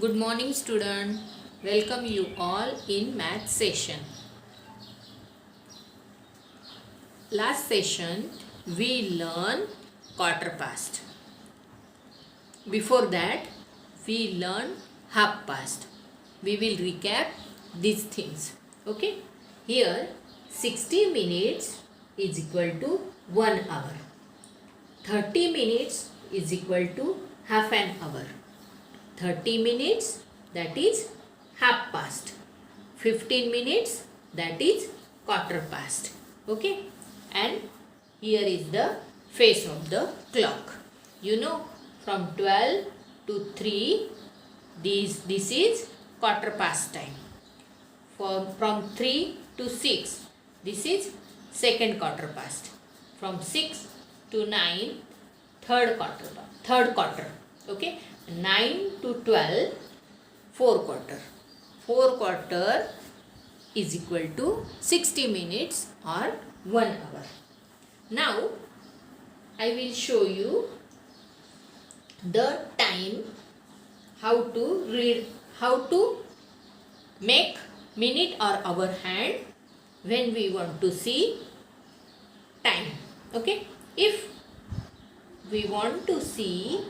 Good morning student. Welcome you all in math session. Last session we learned quarter past. Before that we learned half past. We will recap these things. Okay. Here 60 minutes is equal to 1 hour. 30 minutes is equal to half an hour. 30 minutes that is half past. 15 minutes that is quarter past. Okay. And here is the face of the clock. You know, from 12 to 3 this is quarter past time. From 3 to 6 this is second quarter past. From 6 to 9 third quarter. Okay. 9 to 12 4 quarter. 4 quarter is equal to 60 minutes or 1 hour. Now I will show you the time, how to make minute or hour hand when we want to see time. Okay. If we want to see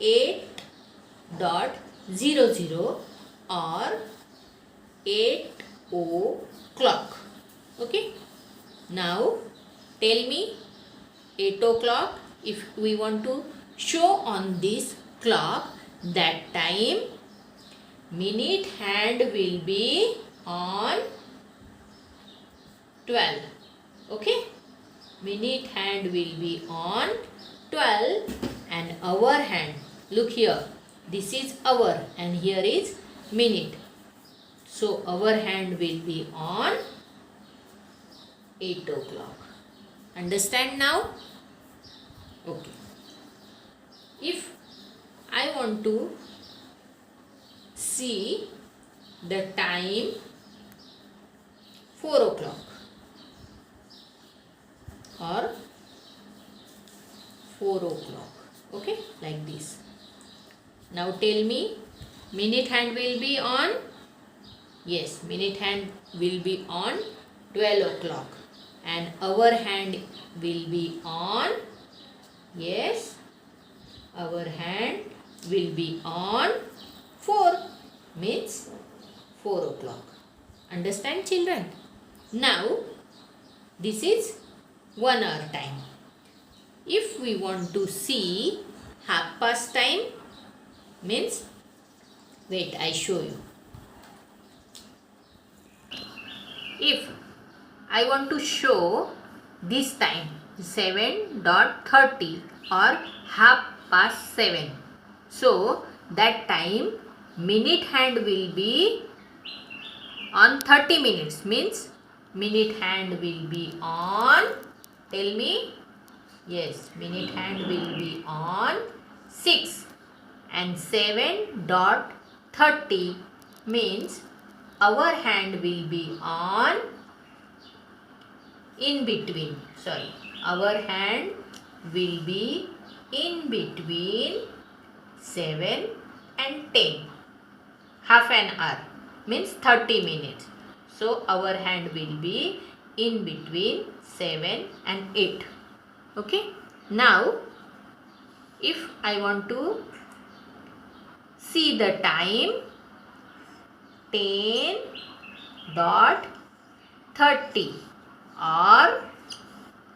8.00 or 8 o'clock. Okay. Now tell me 8 o'clock. If we want to show on this clock that time, minute hand will be on 12. Okay. Minute hand will be on 12 and hour hand. Look here. This is hour and here is minute. So hour hand will be on 8 o'clock. Understand now? Okay. If I want to see the time 4 o'clock or 4 o'clock. Okay, like this. Now tell me, minute hand will be on? Yes, minute hand will be on 12 o'clock and hour hand will be on? Yes, hour hand will be on 4, means 4 o'clock. Understand children? Now this is 1 hour time. If we want to see half past time, means, wait, I show you. If I want to show this time 7.30 or half past 7, so that time minute hand will be on 30 minutes, means minute hand will be on, tell me, yes, minute hand will be on 6 and 7.30 means hour hand will be on in between. Sorry, hour hand will be in between 7 and 10. Half an hour means 30 minutes. So hour hand will be in between 7 and 8. Okay. Now if I want to see the time 10.30 or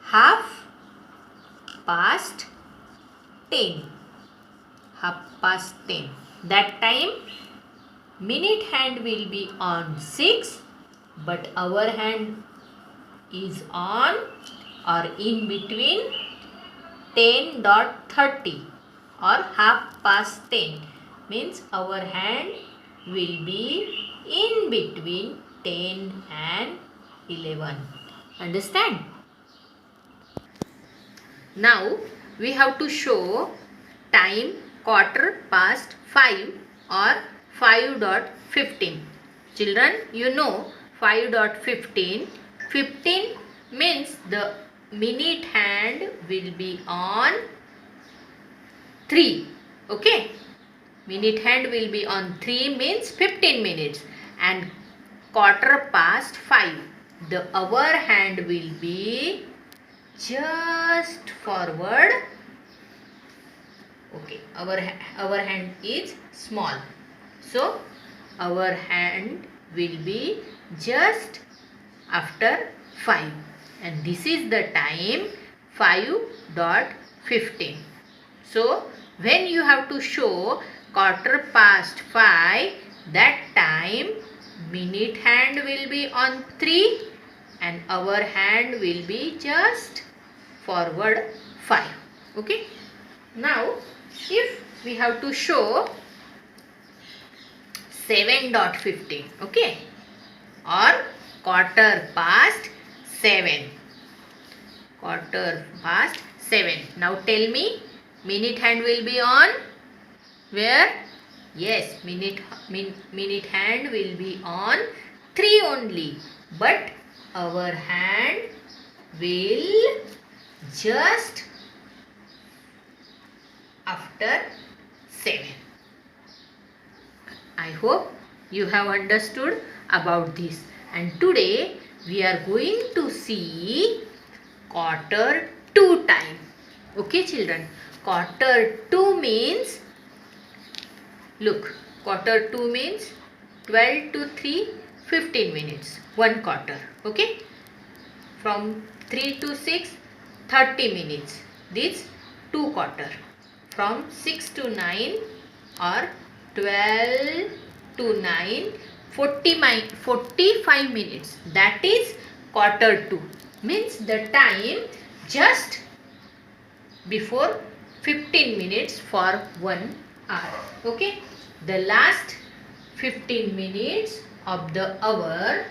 half past 10. Half past 10. That time minute hand will be on 6 but hour hand is on or in between 10.30 or half past 10, means our hand will be in between 10 and 11. Understand? Now we have to show time quarter past 5 or 5.15. Children, you know 5.15. 15 means the minute hand will be on 3. Okay. minute hand will be on 3 means 15 minutes, and quarter past 5, the hour hand will be just forward. Okay, our hand is small, so our hand will be just after 5, and this is the time 5:15. So when you have to show quarter past 5, that time minute hand will be on 3 and our hand will be just forward 5. Okay. Now if we have to show 7:15, okay, or quarter past 7. Quarter past 7. Now tell me, minute hand will be on where? Yes, minute hand will be on 3 only. But our hand will just after 7. I hope you have understood about this. And today we are going to see quarter 2 time. Okay children, quarter 2 means, look, quarter 2 means 12 to 3, 15 minutes, 1 quarter. Okay, from 3 to 6, 30 minutes, this 2 quarter. From 6 to 9 or 12 to 9, 45 minutes, that is quarter 2, means the time just before 15 minutes for 1 hour. Okay, the last 15 minutes of the hour,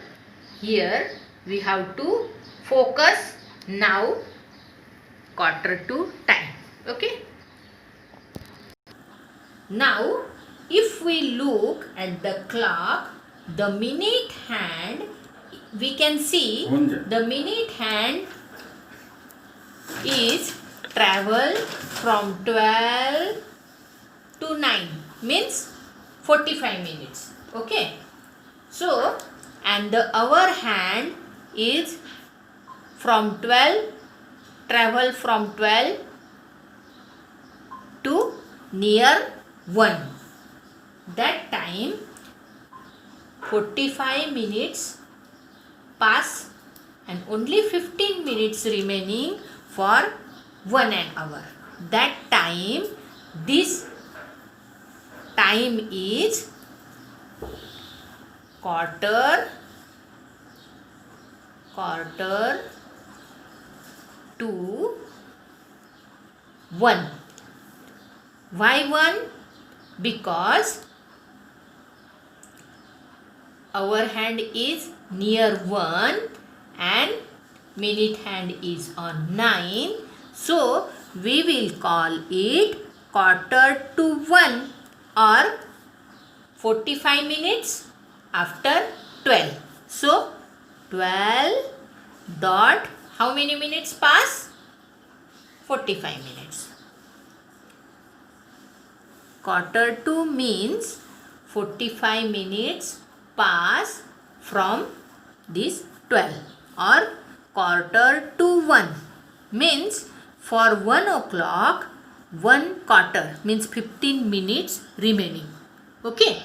here we have to focus now quarter 2 time. Okay, now if we look at the clock, the minute hand, we can see the minute hand is travel from 12 to 9, means 45 minutes. Okay, so and the hour hand is from 12, travel from 12 to near 1. That time 45 minutes pass and only 15 minutes remaining for 1 hour. That time, this time is quarter to 1. Why 1? Because our hand is near 1 and minute hand is on 9. So we will call it quarter to 1 or 45 minutes after 12. So 12 dot how many minutes pass? 45 minutes. Quarter to means 45 minutes pass from this 12, or quarter to 1 means for 1 o'clock 1 quarter means 15 minutes remaining. Okay,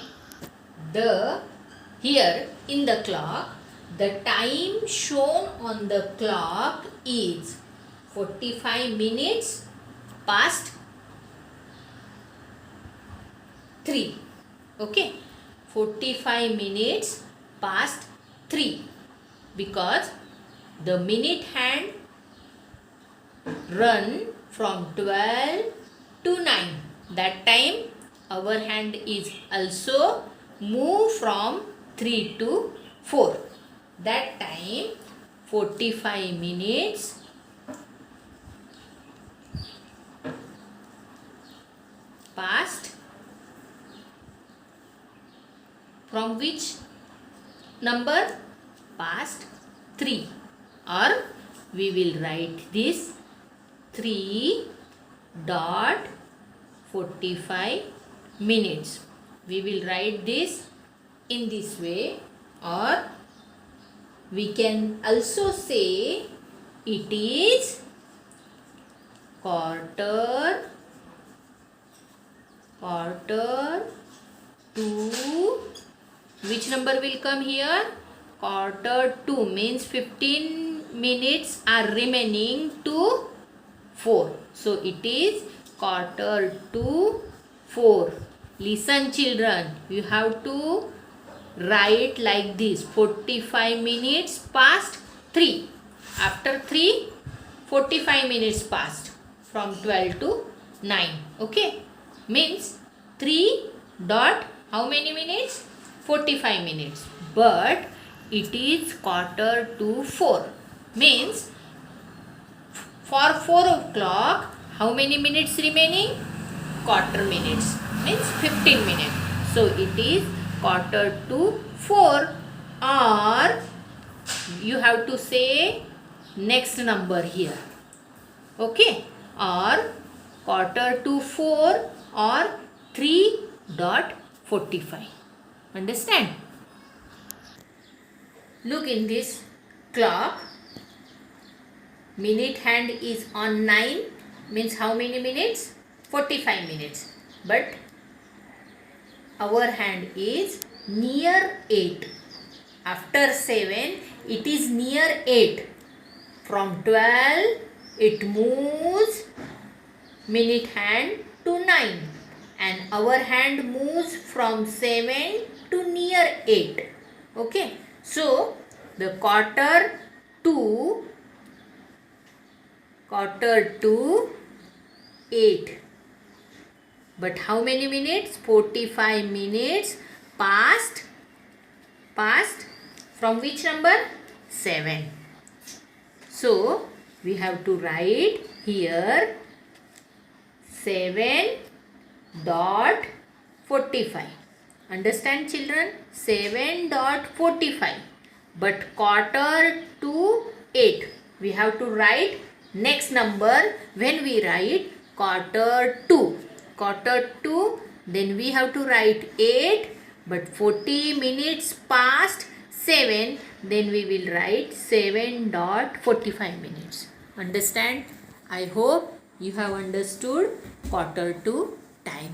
here in the clock, the time shown on the clock is 45 minutes past 3. Okay, 45 minutes past 3, because the minute hand run from 12 to 9. That time our hand is also move from 3 to 4. That time 45 minutes past from which number? Past 3, or we will write this 3 dot 45 minutes. We will write this in this way, or we can also say it is quarter to, which number will come here? Quarter to means 15 minutes are remaining to 4. So it is quarter to 4. Listen children, you have to write like this: 45 minutes past 3. After 3, 45 minutes passed from 12 to 9. Okay, means 3 dot how many minutes? 45 minutes. But it is quarter to 4 means for 4 o'clock how many minutes remaining? Quarter minutes means 15 minutes. So it is quarter to 4, or you have to say next number here. Okay, or quarter to 4 or 3:45. Understand? Look in this clock. Minute hand is on 9 means how many minutes? 45 minutes. But our hand is near 8. After 7 it is near 8. From 12 it moves minute hand to 9, and our hand moves from 7 to near 8. Okay, so the quarter to 8. But how many minutes? 45 minutes past from which number? 7. So we have to write here 7:45. Understand children? 7:45. But quarter to 8. We have to write next number when we write quarter to. Quarter to, then we have to write 8. But 40 minutes past 7, then we will write 7:45 minutes. Understand? I hope you have understood quarter to time.